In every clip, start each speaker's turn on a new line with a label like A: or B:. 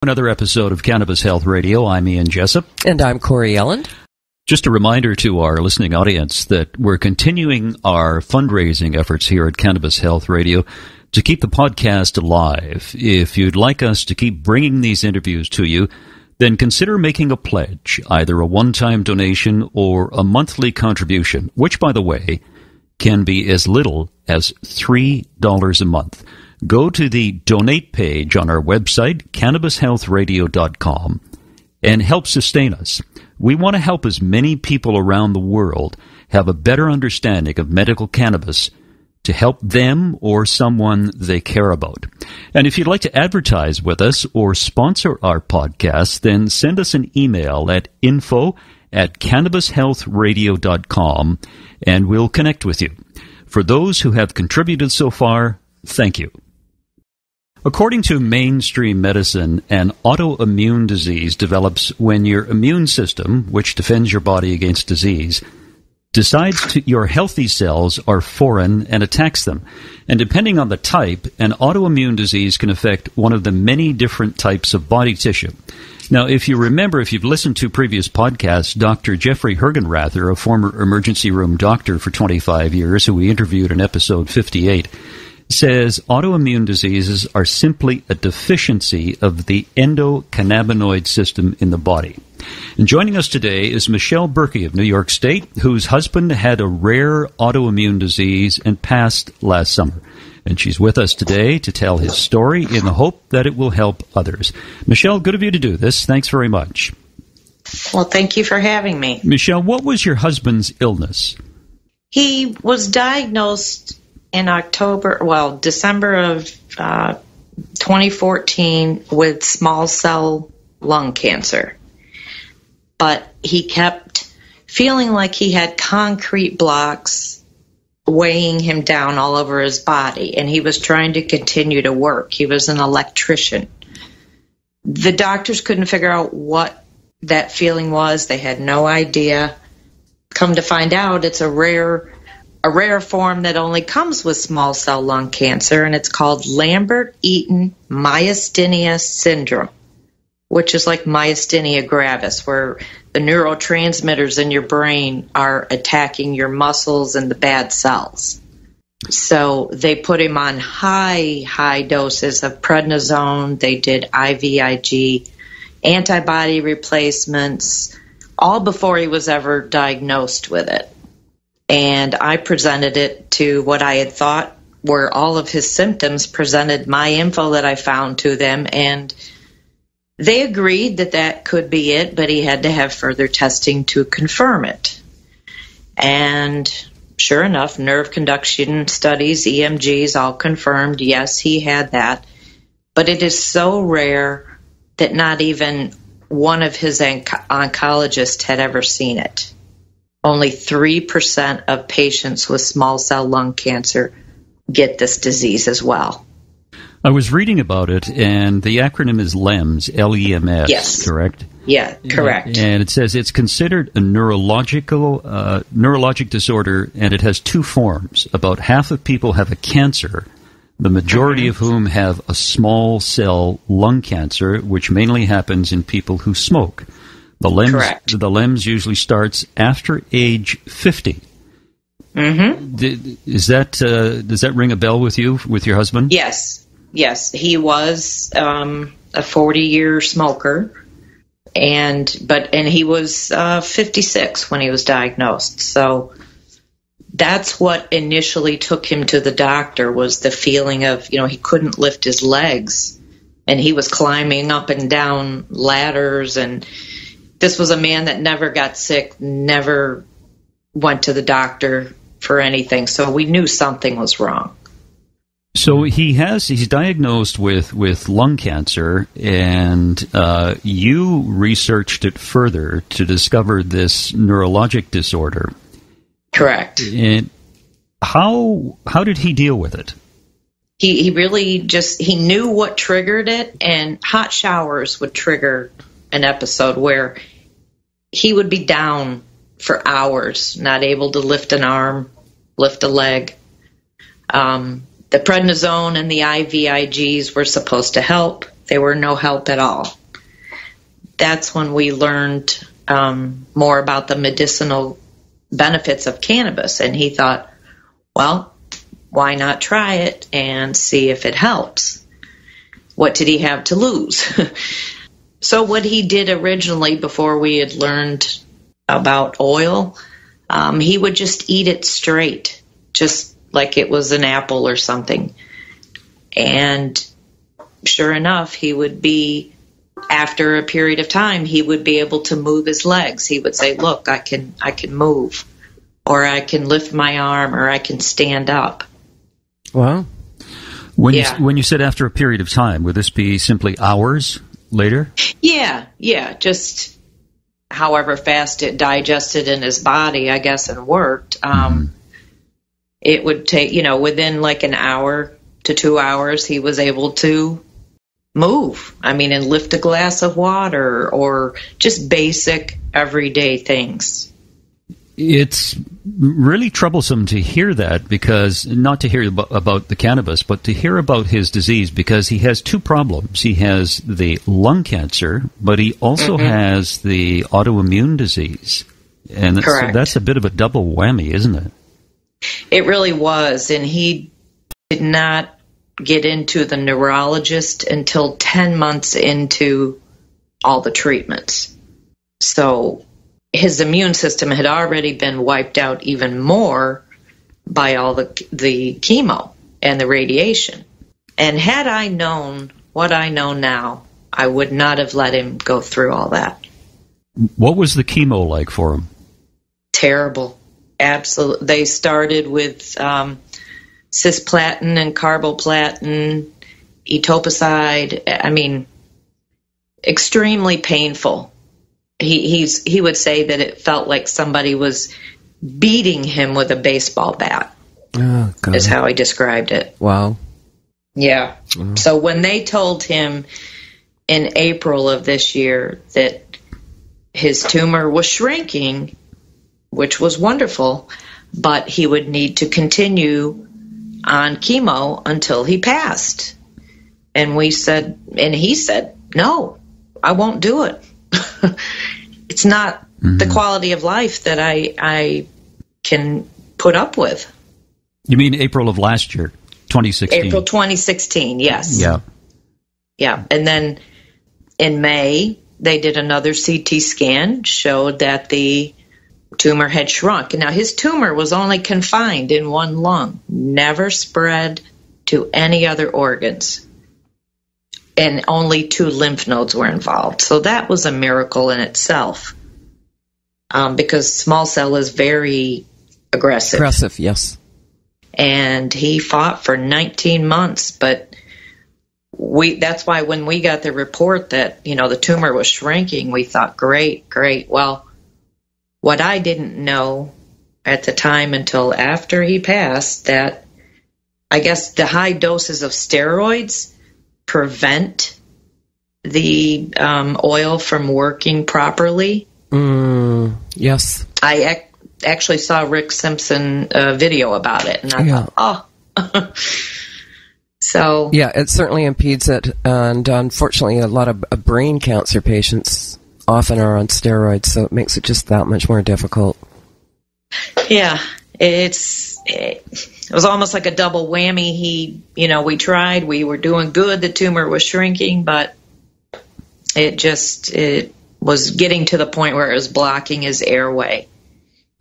A: Another episode of Cannabis Health Radio. I'm Ian Jessup.
B: And I'm Corey Elland.
A: Just a reminder to our listening audience that we're continuing our fundraising efforts here at Cannabis Health Radio to keep the podcast alive. If you'd like us to keep bringing these interviews to you, then consider making a pledge, either a one-time donation or a monthly contribution, which, by the way, can be as little as $3 a month. Go to the donate page on our website, cannabishealthradio.com, and help sustain us. We want to help as many people around the world have a better understanding of medical cannabis to help them or someone they care about. And if you'd like to advertise with us or sponsor our podcast, then send us an email at info@cannabishealthradio.com, and we'll connect with you. For those who have contributed so far, thank you. According to mainstream medicine, an autoimmune disease develops when your immune system, which defends your body against disease, decides your healthy cells are foreign and attacks them. And depending on the type, an autoimmune disease can affect one of the many different types of body tissue. Now, if you remember, if you've listened to previous podcasts, Dr. Jeffrey Hergenrather, a former emergency room doctor for 25 years, who we interviewed in episode 58, says autoimmune diseases are simply a deficiency of the endocannabinoid system in the body. And joining us today is Michelle Berkey of New York State, whose husband had a rare autoimmune disease and passed last summer. And she's with us today to tell his story in the hope that it will help others. Michelle, good of you to do this. Thanks very much.
C: Well, thank you for having me.
A: Michelle, what was your husband's illness?
C: He was diagnosed in December of 2014 with small cell lung cancer. But he kept feeling like he had concrete blocks weighing him down all over his body, and he was trying to continue to work. He was an electrician. The doctors couldn't figure out what that feeling was. They had no idea. Come to find out, it's a rare form that only comes with small cell lung cancer, and it's called Lambert-Eaton myasthenia syndrome, which is like myasthenia gravis, where the neurotransmitters in your brain are attacking your muscles and the bad cells. So they put him on high doses of prednisone. They did IVIG, antibody replacements, all before he was ever diagnosed with it. And I presented it to what I had thought were all of his symptoms, presented my info that I found to them, and they agreed that that could be it, but he had to have further testing to confirm it. And sure enough, nerve conduction studies, EMGs, all confirmed, yes, he had that. But it is so rare that not even one of his oncologists had ever seen it. Only 3% of patients with small cell lung cancer get this disease as well.
A: I was reading about it, and the acronym is LEMS, L-E-M-S,
C: yes.
A: Correct?
C: Yeah, correct.
A: And it says it's considered a neurologic disorder, and it has two forms. About half of people have a cancer, the majority of whom have a small cell lung cancer, which mainly happens in people who smoke. The LEMS usually starts after age 50. Mm-hmm. Does that ring a bell with you, with your husband?
C: Yes. He was a 40-year smoker, and he was 56 when he was diagnosed. So that's what initially took him to the doctor, was the feeling of, he couldn't lift his legs, and he was climbing up and down ladders, and this was a man that never got sick, never went to the doctor for anything. So we knew something was wrong.
A: So he's diagnosed with lung cancer, and you researched it further to discover this neurologic disorder.
C: Correct.
A: And how did he deal with it?
C: He really he knew what triggered it, and hot showers would trigger an episode where he would be down for hours, not able to lift an arm, lift a leg. The prednisone and the IVIGs were supposed to help. They were no help at all. That's when we learned more about the medicinal benefits of cannabis. And he thought, well, why not try it and see if it helps? What did he have to lose? So what he did originally, before we had learned about oil, he would just eat it straight, just like it was an apple or something. And sure enough, he would be, after a period of time, he would be able to move his legs. He would say, look, I can move, or I can lift my arm, or I can stand up.
B: Wow.
A: When you said after a period of time, would this be simply hours later? Yeah, just however fast it digested in his body, I guess, and worked. It would take, within like an hour to 2 hours, he was able to move. I mean, and lift a glass of water, or just basic everyday things. It's really troublesome to hear that, because not to hear about the cannabis, but to hear about his disease, because he has two problems. He has the lung cancer, but he also has the autoimmune disease. And that's a bit of a double whammy, isn't it?
C: It really was. And he did not get into the neurologist until 10 months into all the treatments. So his immune system had already been wiped out even more by all the chemo and the radiation. And had I known what I know now, I would not have let him go through all that.
A: What was the chemo like for him?
C: Terrible. Absolutely. They started with cisplatin and carboplatin, etoposide. I mean, extremely painful. He would say that it felt like somebody was beating him with a baseball bat.
B: Oh, God.
C: Is how he described it.
B: Wow.
C: Yeah. So when they told him in April of this year that his tumor was shrinking, which was wonderful, but he would need to continue on chemo until he passed. And he said, no, I won't do it. It's not the quality of life that I can put up with.
A: You mean April of last year, 2016?
C: April 2016, yes.
A: Yeah.
C: Yeah. And then in May, they did another CT scan, showed that the tumor had shrunk. Now, his tumor was only confined in one lung, never spread to any other organs. And only 2 lymph nodes were involved. So that was a miracle in itself, because small cell is very aggressive.
B: Aggressive, yes.
C: And he fought for 19 months, but that's why when we got the report that, the tumor was shrinking, we thought, great. Well, what I didn't know at the time until after he passed, that I guess the high doses of steroids prevent the oil from working properly.
B: Yes.
C: I actually saw Rick Simpson video about it, and I thought, oh. So
B: yeah, it certainly impedes it, and unfortunately a lot of brain cancer patients often are on steroids, so it makes it just that much more difficult. Yeah,
C: it was almost like a double whammy. We tried, we were doing good, the tumor was shrinking, but it was getting to the point where it was blocking his airway.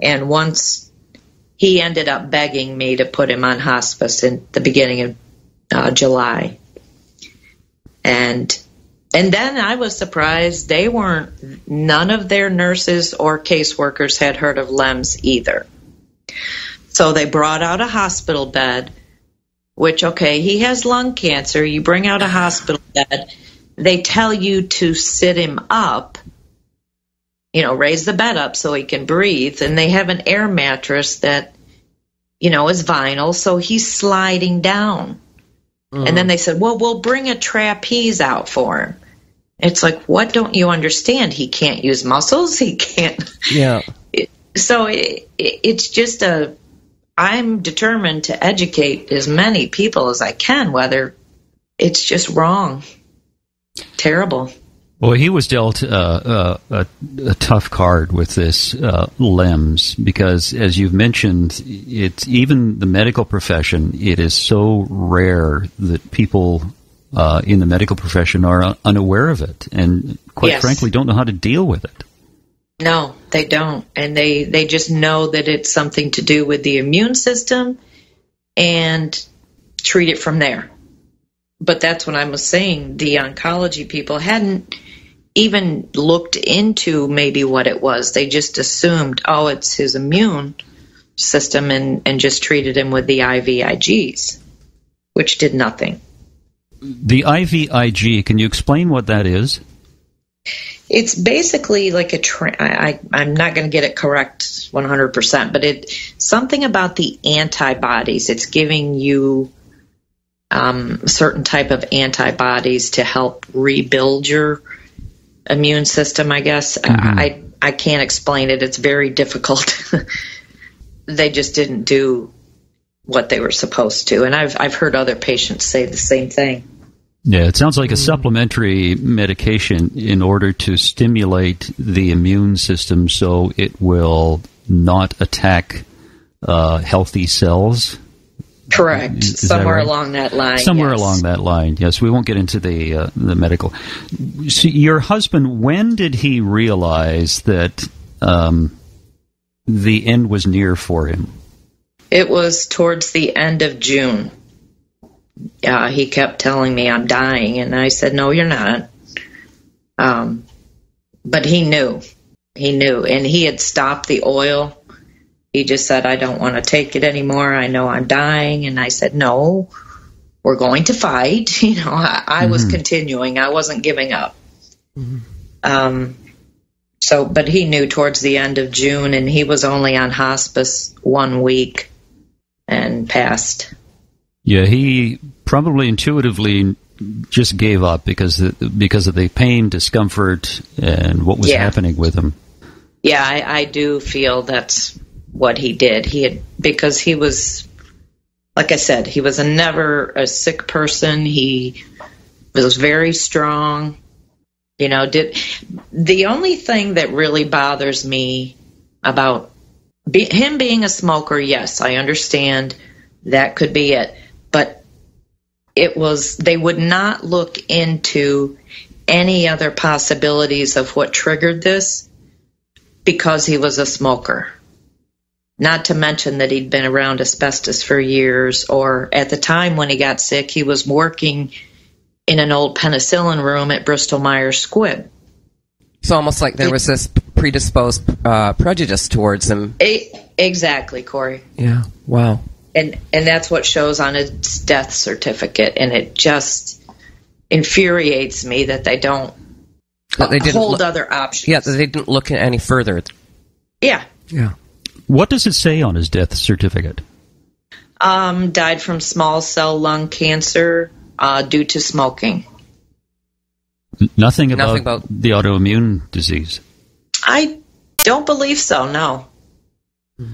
C: And once he ended up begging me to put him on hospice in the beginning of July. And then I was surprised none of their nurses or caseworkers had heard of Lems either. So they brought out a hospital bed, which, okay, he has lung cancer. You bring out a hospital bed. They tell you to sit him up, raise the bed up so he can breathe. And they have an air mattress that, is vinyl, so he's sliding down. And then they said, well, we'll bring a trapeze out for him. It's like, what don't you understand? He can't use muscles. He can't.
B: Yeah.
C: So it's just I'm determined to educate as many people as I can, whether it's just wrong. terrible.
A: Well, he was dealt a tough card with this LEMS because, as you've mentioned, it's even the medical profession. It is so rare that people in the medical profession are unaware of it, and quite frankly, don't know how to deal with it.
C: No, they don't, and they just know that it's something to do with the immune system, and treat it from there. But that's what I was saying. The oncology people hadn't even looked into maybe what it was. They just assumed, oh, it's his immune system, and just treated him with the IVIGs, which did nothing.
A: The IVIG, can you explain what that is?
C: It's basically like I'm not going to get it correct 100%, but it's something about the antibodies. It's giving you a certain type of antibodies to help rebuild your immune system, I guess. Mm-hmm. I can't explain it. It's very difficult. They just didn't do what they were supposed to. And I've heard other patients say the same thing.
A: Yeah, it sounds like a supplementary medication in order to stimulate the immune system so it will not attack healthy cells.
C: Correct.
A: Is
C: somewhere
A: that right?
C: along that line.
A: Somewhere
C: yes.
A: along that line. Yes, we won't get into the medical. See, your husband, when did he realize that the end was near for him?
C: It was towards the end of June. He kept telling me I'm dying, and I said, no, you're not. But he knew. He knew, and he had stopped the oil. He just said, I don't want to take it anymore. I know I'm dying. And I said, no, we're going to fight. You know, I was continuing. I wasn't giving up. Mm-hmm. But he knew towards the end of June, and he was only on hospice 1 week and passed.
A: Yeah, he probably intuitively just gave up because of the pain, discomfort, and what was happening with him. Yeah,
C: I do feel that's what he did. Because he was, like I said, he was never a sick person. He was very strong. You know, the only thing that really bothers me about him being a smoker, yes, I understand that could be it. But they would not look into any other possibilities of what triggered this because he was a smoker. Not to mention that he'd been around asbestos for years, or at the time when he got sick, he was working in an old penicillin room at Bristol-Myers Squibb.
B: It's almost like there was this predisposed prejudice towards him.
C: Exactly, Corey.
B: Yeah, wow.
C: And that's what shows on his death certificate, and it just infuriates me that they don't hold other options.
B: Yeah, that they didn't look any further.
C: Yeah.
B: Yeah.
A: What does it say on his death certificate?
C: Died from small cell lung cancer due to smoking.
A: Nothing about the autoimmune disease?
C: I don't believe so, no.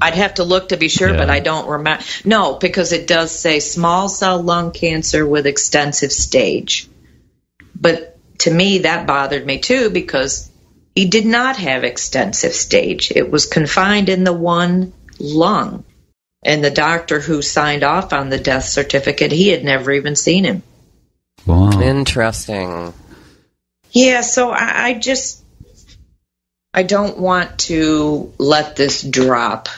C: I'd have to look to be sure, but I don't remember. No, because it does say small cell lung cancer with extensive stage. But to me, that bothered me too, because he did not have extensive stage. It was confined in the one lung. And the doctor who signed off on the death certificate, he had never even seen him.
A: Wow.
B: Interesting.
C: Yeah, so I don't want to let this drop.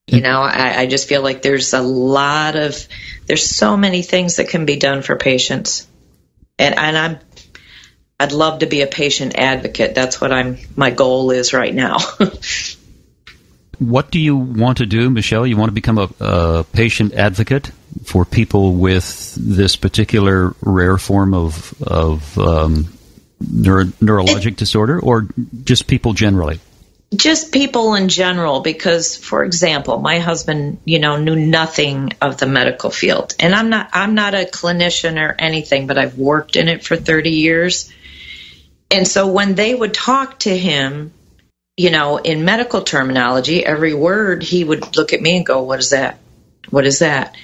C: You know, I just feel like there's so many things that can be done for patients. And I'd love to be a patient advocate. That's what my goal is right now.
A: What do you want to do, Michelle? You want to become a patient advocate for people with this particular rare form of neurologic disorder, or just people generally? Just people in general, because, for example, my husband, knew nothing of the medical field, and I'm not a clinician or anything, but I've worked in it for 30 years. And so when they would talk to him, in medical terminology, every word, he would look at me and go, "What is that? What is that?"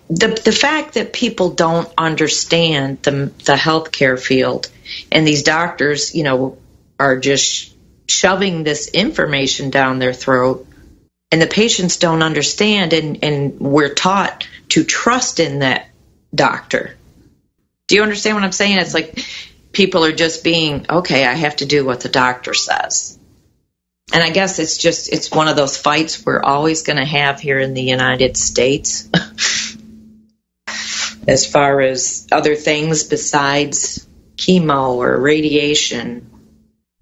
C: the fact that people don't understand the healthcare field, and these doctors, are just shoving this information down their throat, and the patients don't understand, and we're taught to trust in that doctor. Do you understand what I'm saying? It's like people are just being, okay, I have to do what the doctor says. And I guess it's one of those fights we're always going to have here in the United States as far as other things besides chemo or radiation.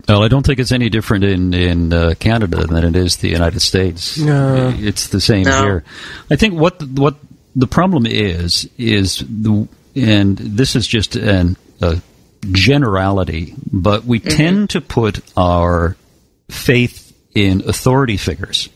A: Well, I don't think it's any different in Canada than it is the United States.
B: No.
A: It's the same here. I think what the problem is and this is just a generality, but we tend to put our faith in authority figures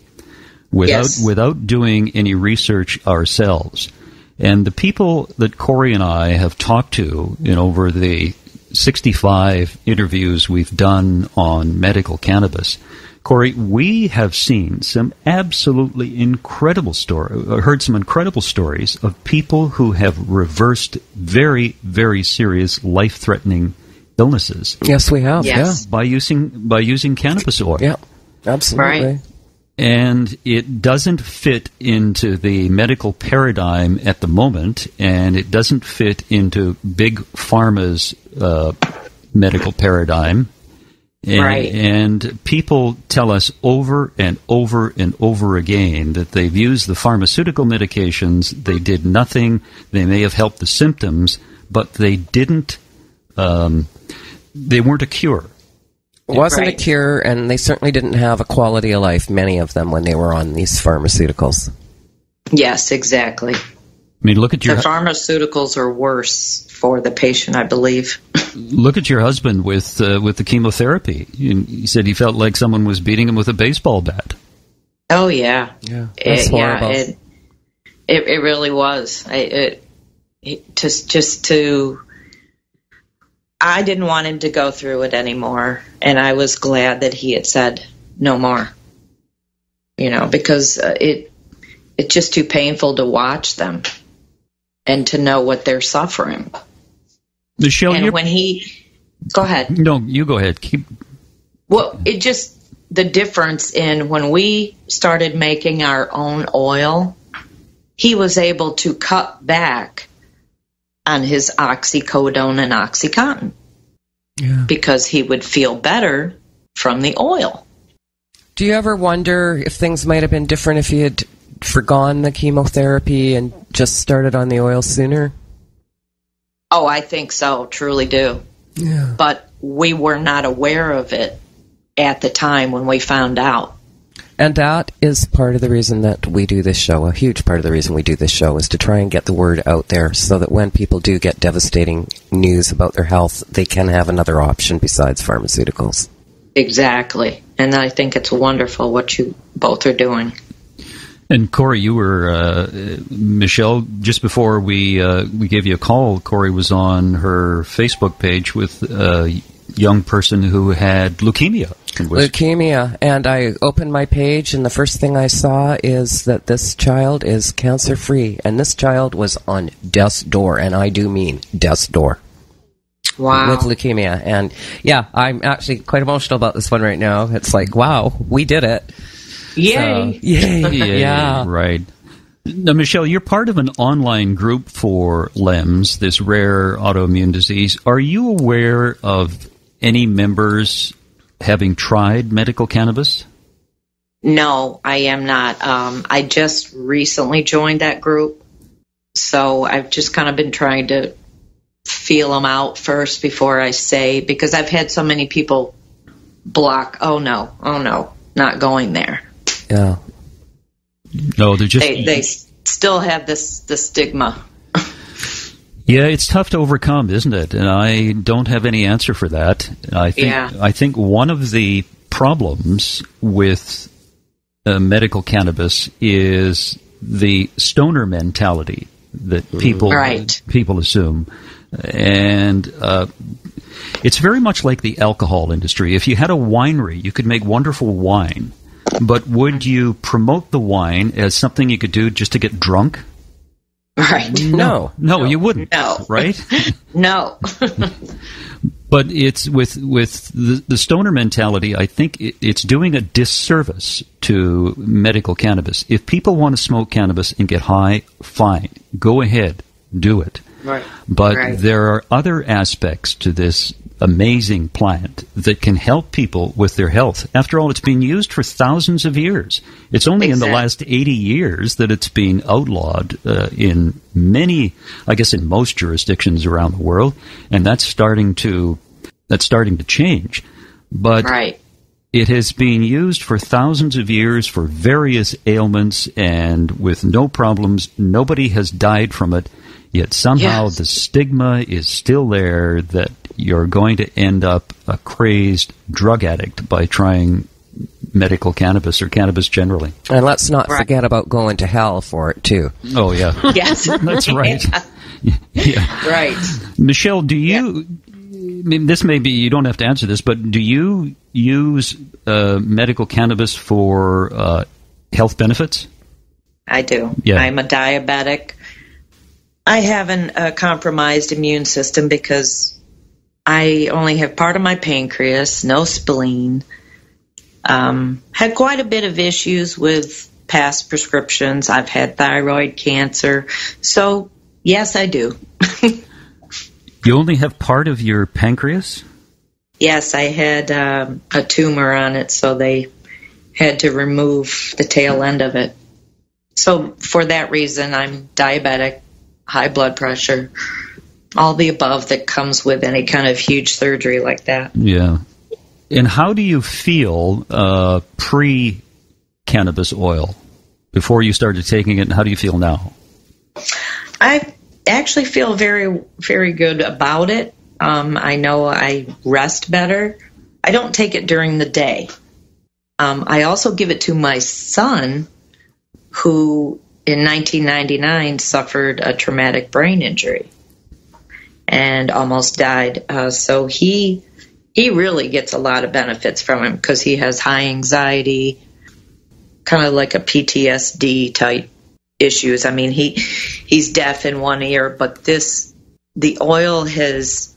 A: without doing any research ourselves. And the people that Corey and I have talked to over the 65 interviews we've done on medical cannabis, Corey, we have seen some absolutely incredible heard some incredible stories of people who have reversed very, very serious life-threatening illnesses.
B: Yes, we have.
C: Yes.
B: Yeah.
A: By using cannabis oil.
B: Yeah, absolutely.
C: Right.
A: And it doesn't fit into the medical paradigm at the moment, and it doesn't fit into big pharma's medical paradigm. And people tell us over and over and over again that they've used the pharmaceutical medications, they did nothing, they may have helped the symptoms, but they didn't, they weren't a cure.
B: It wasn't a cure, and they certainly didn't have a quality of life, many of them, when they were on these pharmaceuticals.
C: Yes, exactly.
A: I mean, look at
C: the pharmaceuticals are worse for the patient, I believe.
A: Look at your husband with the chemotherapy. He said he felt like someone was beating him with a baseball bat.
C: Oh yeah,
B: that's horrible.
C: It really was. I didn't want him to go through it anymore, and I was glad that he had said no more. Because it's just too painful to watch them and to know what they're suffering.
A: Michelle,
C: and when go ahead.
A: No, you go ahead.
C: Well, it just the difference in when we started making our own oil, he was able to cut back on his oxycodone and OxyContin because he would feel better from the oil.
B: Do you ever wonder if things might have been different if he had forgone the chemotherapy and just started on the oil sooner?
C: Oh, I think so, truly do.
B: Yeah.
C: But we were not aware of it at the time when we found out.
B: And that is part of the reason that we do this show. A huge part of the reason we do this show is to try and get the word out there so that when people do get devastating news about their health, they can have another option besides pharmaceuticals.
C: Exactly. And I think it's wonderful what you both are doing.
A: And Corey, you were, Michelle, just before we gave you a call, Corey was on her Facebook page with a young person who had leukemia.
B: Leukemia, and I opened my page, and the first thing I saw is that this child is cancer-free, and this child was on death's door, and I do mean death's door.
C: Wow.
B: With leukemia, and yeah, I'm actually quite emotional about this one right now. It's like, wow, we did it.
C: Yay.
B: So, yay.
A: Yeah. Right. Now, Michelle, you're part of an online group for LEMS, this rare autoimmune disease. Are you aware of any members having tried medical cannabis?
C: No, I am not. I just recently joined that group, so I've just kind of been trying to feel them out first before I say, because I've had so many people block, oh no, not going there.
B: Yeah.
A: No, they're just...
C: They still have the stigma.
A: Yeah, it's tough to overcome, isn't it? And I don't have any answer for that. I think one of the problems with medical cannabis is the stoner mentality that people assume. And it's very much like the alcohol industry. If you had a winery, you could make wonderful wine. But would you promote the wine as something you could do just to get drunk?
C: Right.
B: No,
A: you wouldn't.
C: No.
A: Right?
C: No.
A: But it's with the stoner mentality, I think it's doing a disservice to medical cannabis. If people want to smoke cannabis and get high, fine. Go ahead. Do it.
C: Right.
A: But there are other aspects to this amazing plant that can help people with their health. After all, it's been used for thousands of years. It's only in the last 80 years that it's been outlawed in many, I guess in most jurisdictions around the world, and that's starting to change. But it has been used for thousands of years for various ailments, and with no problems. Nobody has died from it. Yet somehow the stigma is still there that you're going to end up a crazed drug addict by trying medical cannabis or cannabis generally.
B: And let's not forget about going to hell for it, too.
A: Oh, yeah.
C: Yes.
A: That's right. Yeah.
C: Right.
A: Michelle, do you... I mean, this may be, you don't have to answer this, but do you use medical cannabis for health benefits?
C: I do.
A: Yeah.
C: I'm a diabetic. I have a compromised immune system because I only have part of my pancreas, no spleen. Had quite a bit of issues with past prescriptions. I've had thyroid cancer. So, yes, I do.
A: You only have part of your pancreas?
C: Yes, I had a tumor on it, so they had to remove the tail end of it. So for that reason, I'm diabetic, high blood pressure, all the above that comes with any kind of huge surgery like that.
A: Yeah. And how do you feel pre-cannabis oil, before you started taking it, and how do you feel now? I
C: actually feel very, very good about it. I know I rest better. I don't take it during the day. I also give it to my son, who in 1999 suffered a traumatic brain injury and almost died. So he really gets a lot of benefits from him because he has high anxiety, kind of like a PTSD type issues. I mean, he's deaf in one ear, but the oil has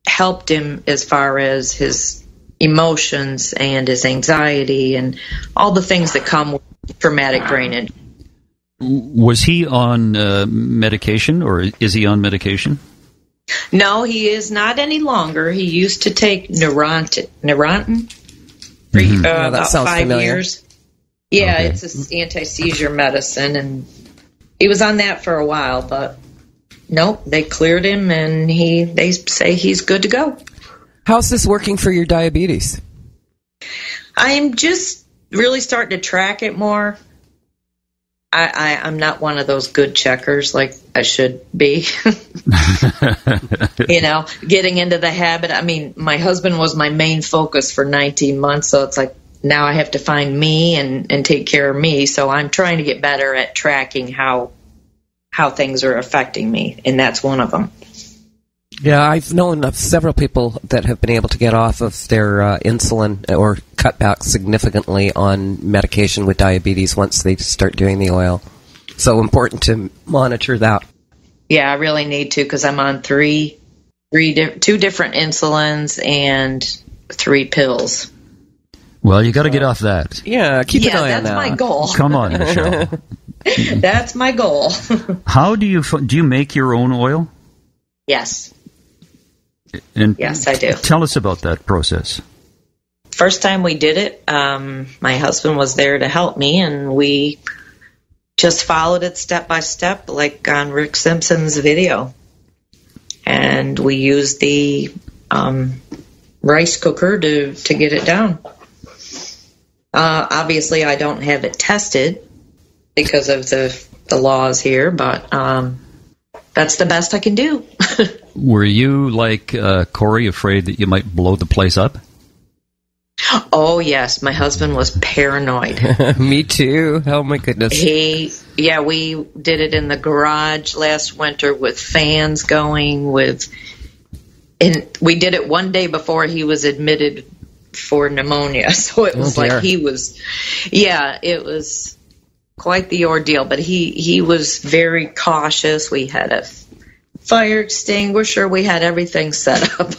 C: helped him as far as his emotions and his anxiety and all the things that come with traumatic brain injury.
A: Was he on medication, or is he on medication?
C: No, he is not any longer. He used to take Neurontin about 5
B: familiar.
C: years. Yeah, okay. It's an anti-seizure medicine, and he was on that for a while, but nope, they cleared him, and they say he's good to go.
B: How's this working for your diabetes?
C: I'm just really starting to track it more. I'm not one of those good checkers like I should be. Getting into the habit. I mean, my husband was my main focus for 19 months, so it's like now I have to find me and take care of me. So I'm trying to get better at tracking how things are affecting me, and that's one of them.
B: Yeah, I've known of several people that have been able to get off of their insulin or cut back significantly on medication with diabetes once they start doing the oil. So important to monitor that.
C: Yeah, I really need to because I'm on two different insulins and 3 pills.
A: Well, you got to get off that.
B: Yeah, keep an eye on that.
C: That's my goal.
A: Come on, Michelle.
C: That's my goal.
A: How do you make your own oil?
C: Yes.
A: And
C: yes, I do.
A: Tell us about that process.
C: First time we did it, my husband was there to help me, and we just followed it step by step, like on Rick Simpson's video. And we used the rice cooker to get it down. Obviously, I don't have it tested because of the laws here, but that's the best I can do.
A: Were you, like Corey, afraid that you might blow the place up?
C: Oh, yes. My husband was paranoid.
B: Me too. Oh, my goodness.
C: We did it in the garage last winter with fans going, and we did it one day before he was admitted for pneumonia. So it was like it quite the ordeal, but he was very cautious. We had a fire extinguisher. We had everything set up.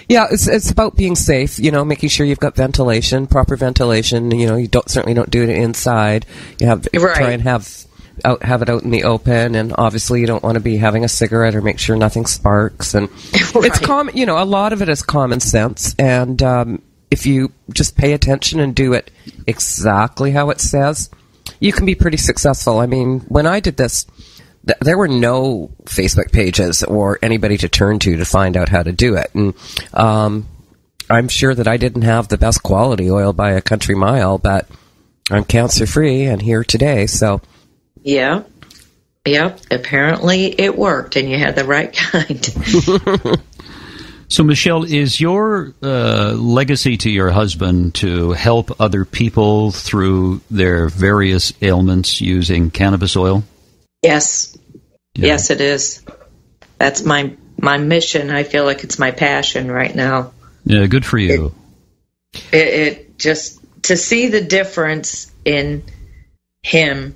B: Yeah, it's about being safe, making sure you've got ventilation, proper ventilation. You certainly don't do it inside. You try and have it out in the open, and obviously you don't want to be having a cigarette or make sure nothing sparks. And it's common, a lot of it is common sense, and if you just pay attention and do it exactly how it says, you can be pretty successful. I mean, when I did this, there were no Facebook pages or anybody to turn to find out how to do it. And I'm sure that I didn't have the best quality oil by a country mile, but I'm cancer-free and here today. So,
C: yeah. Yep. Apparently it worked, and you had the right kind.
A: So, Michelle, is your legacy to your husband to help other people through their various ailments using cannabis oil?
C: Yes.
A: Yeah.
C: Yes, it is. That's my mission. I feel like it's my passion right now.
A: Yeah, good for you.
C: It just, to see the difference in him.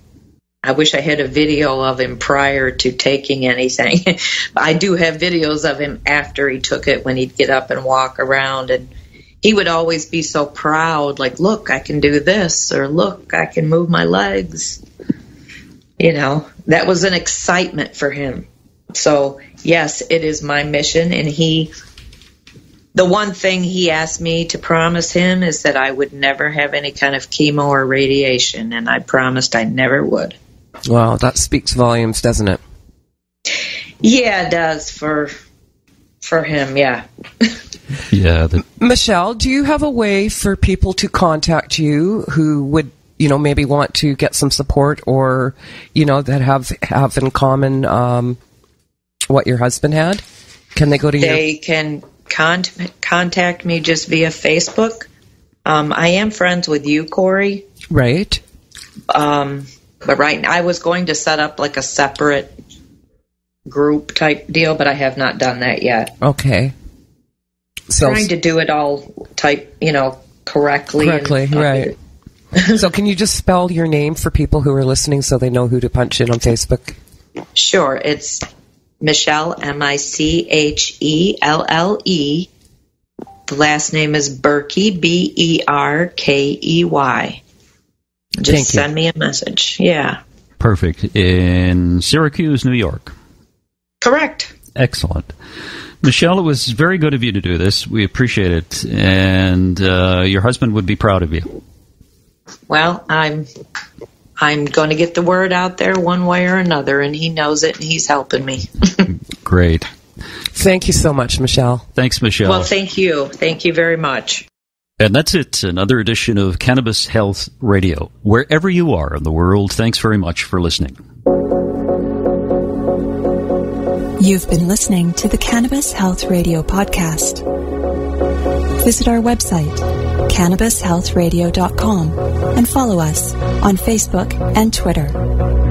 C: I wish I had a video of him prior to taking anything. I do have videos of him after he took it, when he'd get up and walk around, and he would always be so proud, like, look, I can do this, or look, I can move my legs. That was an excitement for him. So, yes, it is my mission, and the one thing he asked me to promise him is that I would never have any kind of chemo or radiation, and I promised I never would.
B: Wow, that speaks volumes, doesn't it?
C: Yeah, it does for him, yeah.
A: Yeah.
B: Michelle, do you have a way for people to contact you who would, maybe want to get some support, or, that have in common what your husband had? Can they go to
C: They can contact me just via Facebook. I am friends with you, Corey.
B: Right.
C: But right now, I was going to set up like a separate group type deal, but I have not done that yet.
B: Okay. So
C: trying to do it all correctly.
B: Correctly, right. So can you just spell your name for people who are listening so they know who to punch in on Facebook?
C: Sure. It's Michelle, Michelle. The last name is Berkey, Berkey. Just send me a message. Yeah.
A: Perfect. In Syracuse, New York.
C: Correct.
A: Excellent. Michelle, it was very good of you to do this. We appreciate it. And your husband would be proud of you.
C: Well, I'm going to get the word out there one way or another, and he knows it, and he's helping me.
A: Great.
B: Thank you so much, Michelle.
A: Thanks, Michelle.
C: Well, thank you. Thank you very much.
A: And that's it. Another edition of Cannabis Health Radio. Wherever you are in the world, thanks very much for listening.
D: You've been listening to the Cannabis Health Radio podcast. Visit our website, cannabishealthradio.com, and follow us on Facebook and Twitter.